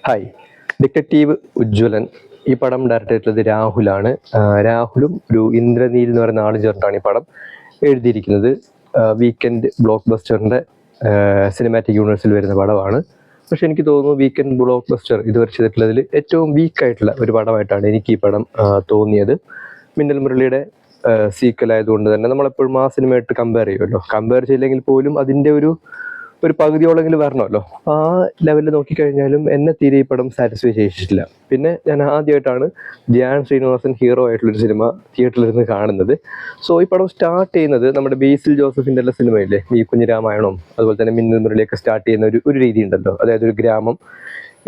Hi. Detective Ujjwalan ഈ പടം direct ചെയ്തിട്ടുള്ളത് രാഹുലാണ്. രാഹുലും ഒരു ഇന്ദ്രനീൽ എന്ന് പറയുന്ന ആൾ ചേർന്നിട്ടാണ് ഈ പടം എഴുതിയിരിക്കുന്നത്. വീക്കെൻഡ് ബ്ലോക്ക് ബസ്റ്ററിൻ്റെ സിനിമാറ്റിക് യൂണിവേഴ്സിൽ വരുന്ന പടമാണ്. പക്ഷെ എനിക്ക് തോന്നുന്നു വീക്കെൻഡ് ബ്ലോക്ക് ബസ്റ്റർ ഇതുവരെ ചെയ്തിട്ടുള്ളതിൽ ഏറ്റവും വീക്കായിട്ടുള്ള ഒരു പടമായിട്ടാണ് എനിക്ക് ഈ പടം തോന്നിയത്. മിന്നൽ മുരളിയുടെ സീക്വൽ ആയതുകൊണ്ട് തന്നെ നമ്മളെപ്പോഴും ആ സിനിമയായിട്ട് കമ്പയർ ചെയ്യുമല്ലോ. കമ്പയർ ചെയ്യില്ലെങ്കിൽ പോലും അതിൻ്റെ ഒരു പകുതിയോളെങ്കിലും വരണമല്ലോ. ആ ലെവലിൽ നോക്കിക്കഴിഞ്ഞാലും എന്നെ തീരെ ഈ പടം സാറ്റിസ്ഫൈ ചെയ്യിച്ചിട്ടില്ല. പിന്നെ ഞാൻ ആദ്യമായിട്ടാണ് ധ്യാൻ ശ്രീനിവാസൻ ഹീറോ ആയിട്ടുള്ളൊരു സിനിമ തിയേറ്ററിലിരുന്ന് കാണുന്നത്. സോ ഈ പടം സ്റ്റാർട്ട് ചെയ്യുന്നത് നമ്മുടെ ബേസിൽ ജോസഫിൻ്റെ എല്ലാ സിനിമയില്ലേ, ഈ കുഞ്ഞിരാമായണവും അതുപോലെ തന്നെ മിന്നൽ മുരളിയൊക്കെ സ്റ്റാർട്ട് ചെയ്യുന്ന ഒരു രീതി ഉണ്ടല്ലോ. അതായത് ഒരു ഗ്രാമം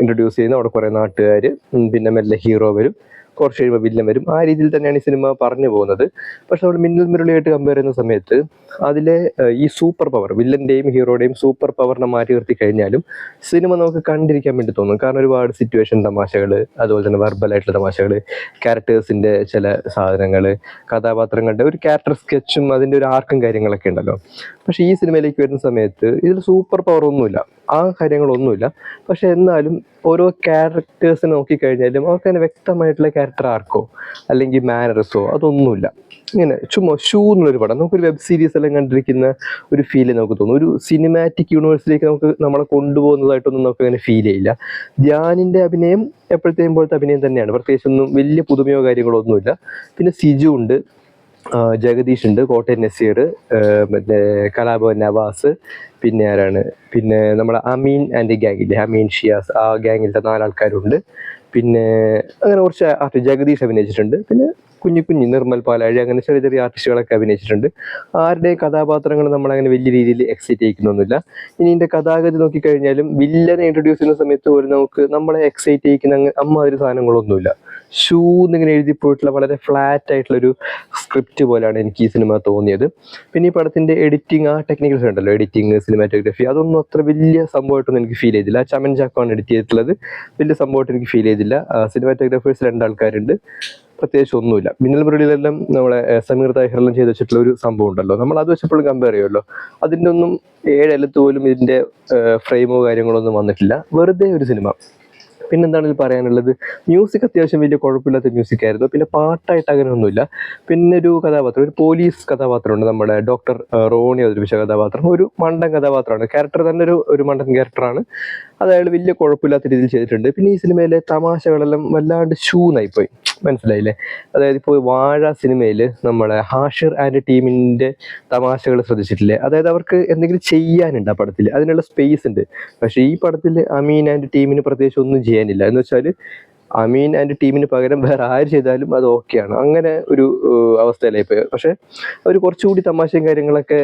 ഇൻട്രൊഡ്യൂസ് ചെയ്യുന്ന, അവിടെ കുറേ നാട്ടുകാർ, പിന്നെ മെല്ലെ ഹീറോ വരും, കുറച്ച് കഴിയുമ്പോൾ വില്ലൻ വരും. ആ രീതിയിൽ തന്നെയാണ് ഈ സിനിമ പറഞ്ഞു പോകുന്നത്. പക്ഷെ നമ്മൾ മിന്നൽ മുരളിയായിട്ട് കമ്പയർ ചെയ്യുന്ന സമയത്ത് അതിലെ ഈ സൂപ്പർ പവർ, വില്ലൻ്റെയും ഹീറോയുടെയും സൂപ്പർ പവറിനെ മാറ്റി നിർത്തി കഴിഞ്ഞാലും സിനിമ നമുക്ക് കണ്ടിരിക്കാൻ വേണ്ടി തോന്നും. കാരണം ഒരുപാട് സിറ്റുവേഷൻ തമാശകൾ, അതുപോലെ തന്നെ വെർബലായിട്ടുള്ള തമാശകൾ, ക്യാരക്ടേഴ്സിൻ്റെ ചില സാധനങ്ങൾ, കഥാപാത്രങ്ങളുടെ ഒരു ക്യാരക്ടർ സ്കെച്ചും അതിൻ്റെ ഒരു ആർക്കും കാര്യങ്ങളൊക്കെ ഉണ്ടല്ലോ. പക്ഷേ ഈ സിനിമയിലേക്ക് വരുന്ന സമയത്ത് ഇതിൽ സൂപ്പർ പവർ ഒന്നുമില്ല, ആ കാര്യങ്ങളൊന്നുമില്ല. പക്ഷെ എന്നാലും ഓരോ ക്യാരക്ടേഴ്സിനെ നോക്കിക്കഴിഞ്ഞാലും അവർക്ക് തന്നെ വ്യക്തമായിട്ടുള്ള ക്യാരക്ടർ ആർക്കോ അല്ലെങ്കിൽ മാനറസോ അതൊന്നുമില്ല. ഇങ്ങനെ ചുമ്മാ ഷൂ എന്നുള്ളൊരു പടം നമുക്കൊരു വെബ് സീരീസ് എല്ലാം കണ്ടിരിക്കുന്ന ഒരു ഫീല് നമുക്ക് തോന്നും. ഒരു സിനിമാറ്റിക് യൂണിവേഴ്സിലേക്ക് നമ്മളെ കൊണ്ടുപോകുന്നതായിട്ടൊന്നും നമുക്ക് അങ്ങനെ ഫീൽ ചെയ്യില്ല. ധ്യാനിൻ്റെ അഭിനയം എപ്പോഴത്തെയും പോലത്തെ അഭിനയം തന്നെയാണ്, പ്രത്യേകിച്ചൊന്നും വലിയ പുതുമയോ കാര്യങ്ങളോ ഒന്നുമില്ല. പിന്നെ സിജു ഉണ്ട്, ജഗദീഷ് ഉണ്ട്, കോട്ടയം നസീർ, പിന്നെ കലാഭവൻ നവാസ്, പിന്നെ ആരാണ്, പിന്നെ നമ്മുടെ അമീൻ ആൻഡ് ഗ്യാങ്ങില്ലേ, അമീൻ ഷിയാസ്, ആ ഗ്യാങ്ങിലത്തെ 4 ആൾക്കാരുണ്ട്. പിന്നെ അങ്ങനെ കുറച്ച് ആർട്ടിസ്റ്റ് ജഗദീഷ് അഭിനയിച്ചിട്ടുണ്ട്. പിന്നെ കുഞ്ഞു നിർമ്മൽ പാലാഴി, അങ്ങനെ ചെറിയ ചെറിയ ആർട്ടിസ്റ്റുകളൊക്കെ അഭിനയിച്ചിട്ടുണ്ട്. ആരുടെയും കഥാപാത്രങ്ങൾ നമ്മളങ്ങനെ വലിയ രീതിയിൽ എക്സൈറ്റ് ചെയ്യിക്കുന്നൊന്നുമില്ല. ഇനി ഇതിൻ്റെ കഥാഗതി നോക്കിക്കഴിഞ്ഞാലും വില്ലനെ ഇൻട്രൊഡ്യൂസ് ചെയ്യുന്ന സമയത്ത് ഒരു നമുക്ക് നമ്മളെ എക്സൈറ്റ് ചെയ്യിക്കുന്ന അമ്മാതിരി സാധനങ്ങളൊന്നുമില്ല. ഷൂ എന്നിങ്ങനെ എഴുതി പോയിട്ടുള്ള വളരെ ഫ്ലാറ്റ് ആയിട്ടുള്ളൊരു സ്ക്രിപ്റ്റ് പോലെയാണ് എനിക്ക് ഈ സിനിമ തോന്നിയത്. പിന്നെ ഈ പടത്തിൻ്റെ എഡിറ്റിംഗ്, ആ ടെക്നിക്കൽസ് ഉണ്ടല്ലോ, എഡിറ്റിംഗ്, സിനിമാറ്റോഗ്രഫി, അതൊന്നും അത്ര വലിയ സംഭവമായിട്ടൊന്നും എനിക്ക് ഫീൽ ചെയ്തില്ല. ചമൻ ചാക്കോയാണ് എഡിറ്റ് ചെയ്തിട്ടുള്ളത്, വലിയ സംഭവമായിട്ട് എനിക്ക് ഫീൽ ചെയ്തില്ല. സിനിമാറ്റോഗ്രാഫേഴ്സ് 2 ആൾക്കാരുണ്ട്, പ്രത്യേകിച്ച് ഒന്നുമില്ല. മിന്നൽ മുരളിയിലെല്ലാം നമ്മളെ സമീർ താഹിറെല്ലാം ചെയ്ത് വെച്ചിട്ടുള്ള ഒരു സംഭവം ഉണ്ടല്ലോ, നമ്മൾ അത് വെച്ചപ്പോഴും കമ്പയർ ചെയ്യുമല്ലോ. അതിൻ്റെ ഒന്നും 7 എലത്ത് പോലും ഇതിൻ്റെ ഫ്രെയിമോ കാര്യങ്ങളോ ഒന്നും വന്നിട്ടില്ല. വെറുതെ ഒരു സിനിമ. പിന്നെന്താണ് ഇത് പറയാനുള്ളത്, മ്യൂസിക് അത്യാവശ്യം വലിയ കുഴപ്പമില്ലാത്ത മ്യൂസിക് ആയിരുന്നു. പിന്നെ പാട്ടായിട്ട് അങ്ങനെ ഒന്നുമില്ല. പിന്നെ ഒരു കഥാപാത്രം, ഒരു പോലീസ് കഥാപാത്രമുണ്ട്, നമ്മുടെ ഡോക്ടർ റോണി അവതരിപ്പിച്ച കഥാപാത്രം. ഒരു മണ്ടൻ കഥാപാത്രമാണ്, ക്യാരക്ടർ തന്നെ ഒരു മണ്ടൻ ക്യാരക്ടറാണ്. അത് അയാൾ വലിയ കുഴപ്പമില്ലാത്ത രീതിയിൽ ചെയ്തിട്ടുണ്ട്. പിന്നെ ഈ സിനിമയിലെ തമാശകളെല്ലാം വല്ലാണ്ട് ഷൂന്നായിപ്പോയി, മനസ്സിലായില്ലേ. അതായത് ഇപ്പോൾ വാഴ സിനിമയിൽ നമ്മളെ ഹാഷിർ ആൻഡ് ടീമിൻ്റെ തമാശകൾ ശ്രദ്ധിച്ചിട്ടില്ലേ. അതായത് അവർക്ക് എന്തെങ്കിലും ചെയ്യാനുണ്ട് ആ പടത്തിൽ, അതിനുള്ള സ്പേസ് ഉണ്ട്. പക്ഷേ ഈ പടത്തിൽ അമീൻ ആൻഡ് ടീമിന് പ്രത്യേകിച്ച് ഒന്നും ചെയ്യാനില്ല. എന്ന് വെച്ചാൽ അമീൻ ആൻഡ് ടീമിന് പകരം വേറെ ആര് ചെയ്താലും അത് ഓക്കെയാണ്, അങ്ങനെ ഒരു അവസ്ഥയിലായി പോയി. പക്ഷേ അവർ കുറച്ചുകൂടി തമാശയും കാര്യങ്ങളൊക്കെ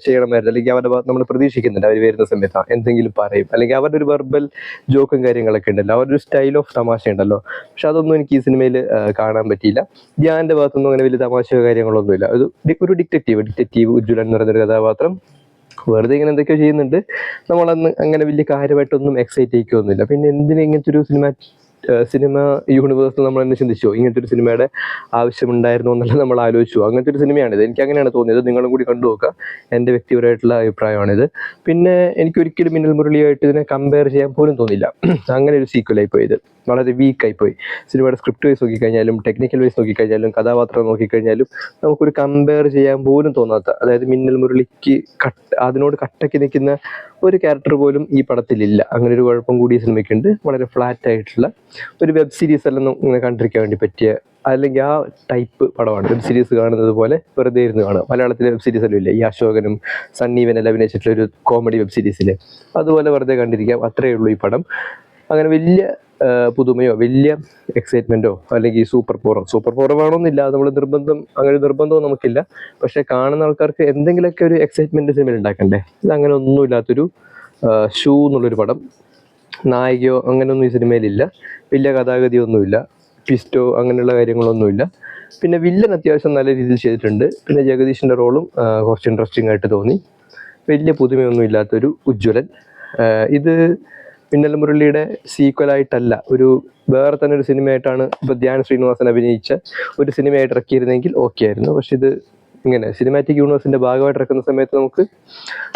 ചെയ്യണമായിരുന്നു. അല്ലെങ്കിൽ അവരുടെ നമ്മൾ പ്രതീക്ഷിക്കുന്നുണ്ട് അവർ വരുന്ന സമയത്ത് എന്തെങ്കിലും പറയും, അല്ലെങ്കിൽ അവരുടെ ഒരു വെർബൽ ജോക്കും കാര്യങ്ങളൊക്കെ ഉണ്ടല്ലോ, അവരുടെ ഒരു സ്റ്റൈൽ ഓഫ് തമാശ ഉണ്ടല്ലോ. പക്ഷെ അതൊന്നും എനിക്ക് ഈ സിനിമയിൽ കാണാൻ പറ്റിയില്ല. ധ്യാൻ്റെ ഭാഗത്തൊന്നും അങ്ങനെ വലിയ തമാശയോ കാര്യങ്ങളൊന്നുമില്ല. ഒരു ഡിറ്റക്റ്റീവ് ഉജ്ജ്വലൻ എന്ന് പറയുന്നൊരു കഥാപാത്രം വെറുതെ ഇങ്ങനെ എന്തൊക്കെയോ ചെയ്യുന്നുണ്ട്. നമ്മളന്ന് അങ്ങനെ വലിയ കാര്യമായിട്ടൊന്നും എക്സൈറ്റ് ചെയ്യിക്കുകയൊന്നുമില്ല. പിന്നെ എന്തിനും ഇങ്ങനത്തെ ഒരു സിനിമ യൂണിവേഴ്സിൽ നമ്മൾ തന്നെ ചിന്തിച്ചോ, ഇങ്ങനത്തെ ഒരു സിനിമയുടെ ആവശ്യമുണ്ടായിരുന്നു എന്നെല്ലാം നമ്മൾ ആലോചിച്ചു. അങ്ങനത്തെ ഒരു സിനിമയാണിത്, എനിക്ക് അങ്ങനെയാണ് തോന്നിയത്. നിങ്ങളും കൂടി കണ്ടു നോക്കുക, എൻ്റെ വ്യക്തിപരമായിട്ടുള്ള അഭിപ്രായമാണിത്. പിന്നെ എനിക്കൊരിക്കലും മിന്നൽ മുരളിയായിട്ട് ഇതിനെ കമ്പയർ ചെയ്യാൻ പോലും തോന്നിയില്ല. അങ്ങനെ ഒരു സീക്വലായി പോയത്, വളരെ വീക്കായിപ്പോയി. സിനിമയുടെ സ്ക്രിപ്റ്റ് വൈസ് നോക്കിക്കഴിഞ്ഞാലും ടെക്നിക്കൽ വൈസ് നോക്കിക്കഴിഞ്ഞാലും കഥാപാത്രം നോക്കിക്കഴിഞ്ഞാലും നമുക്കൊരു കമ്പയർ ചെയ്യാൻ പോലും തോന്നാത്ത, അതായത് മിന്നൽ മുരളിക്ക് അതിനോട് കട്ടയ്ക്ക് നിൽക്കുന്ന ഒരു ക്യാരക്ടർ പോലും ഈ പടത്തിലില്ല. അങ്ങനെ ഒരു കുഴപ്പം കൂടി ഈ സിനിമയ്ക്കുണ്ട്. വളരെ ഫ്ലാറ്റ് ആയിട്ടുള്ള ഒരു വെബ് സീരീസ് എല്ലാം ഇങ്ങനെ കണ്ടിരിക്കാൻ വേണ്ടി പറ്റിയ, അല്ലെങ്കിൽ ആ ടൈപ്പ് പടമാണ്. വെബ് സീരീസ് കാണുന്നത് പോലെ വെറുതെ ഇരുന്ന് കാണുക. മലയാളത്തിലെ വെബ് സീരീസ് എല്ലാം ഇല്ലേ, ഈ അശോകനും സണ്ണീവനെല്ലാം അഭിനയിച്ചിട്ടുള്ള ഒരു കോമഡി വെബ് സീരീസിലെ, അതുപോലെ വെറുതെ കണ്ടിരിക്കാം, അത്രയേ ഉള്ളൂ ഈ പടം. അങ്ങനെ വലിയ പുതുമയോ വലിയ എക്സൈറ്റ്മെൻറ്റോ അല്ലെങ്കിൽ സൂപ്പർ പവർ വേണമെന്നില്ല, നമ്മൾ അങ്ങനെ നിർബന്ധവും നമുക്കില്ല. പക്ഷേ കാണുന്ന ആൾക്കാർക്ക് എന്തെങ്കിലുമൊക്കെ ഒരു എക്സൈറ്റ്മെൻറ്റ് സിനിമയിൽ ഉണ്ടാക്കണ്ടേ. ഇതങ്ങനെ ഒന്നുമില്ലാത്തൊരു ഷൂ എന്നുള്ളൊരു പടം. നായികയോ അങ്ങനെയൊന്നും ഈ സിനിമയിലില്ല, വലിയ കഥാഗതിയൊന്നുമില്ല, ട്വിസ്റ്റോ അങ്ങനെയുള്ള കാര്യങ്ങളൊന്നുമില്ല. പിന്നെ വില്ലൻ അത്യാവശ്യം നല്ല രീതിയിൽ ചെയ്തിട്ടുണ്ട്. പിന്നെ ജഗദീഷിൻ്റെ റോളും കുറച്ച് ഇൻട്രസ്റ്റിംഗ് ആയിട്ട് തോന്നി. വലിയ പുതുമയൊന്നും ഇല്ലാത്തൊരു ഉജ്ജ്വലൻ. ഇത് മിന്നൽ മുരളിയുടെ സീക്വലായിട്ടല്ല, ഒരു വേറെ തന്നെ ഒരു സിനിമയായിട്ടാണ് ഇപ്പോൾ ധ്യാൻ ശ്രീനിവാസൻ അഭിനയിച്ച ഒരു സിനിമയായിട്ട് ഇറക്കിയിരുന്നെങ്കിൽ ഓക്കെ ആയിരുന്നു. പക്ഷെ ഇത് ഇങ്ങനെ സിനിമാറ്റിക് യൂണിവേഴ്സിൻ്റെ ഭാഗമായിട്ട് ഇറക്കുന്ന സമയത്ത് നമുക്ക്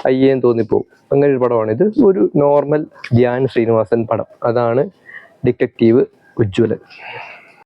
അയ്യേന്ന് തോന്നിപ്പോവും. അങ്ങനെ ഒരു പടമാണിത്. ഒരു നോർമൽ ധ്യാൻ ശ്രീനിവാസൻ പടം, അതാണ് ഡിറ്റക്റ്റീവ് ഉജ്ജ്വലൻ.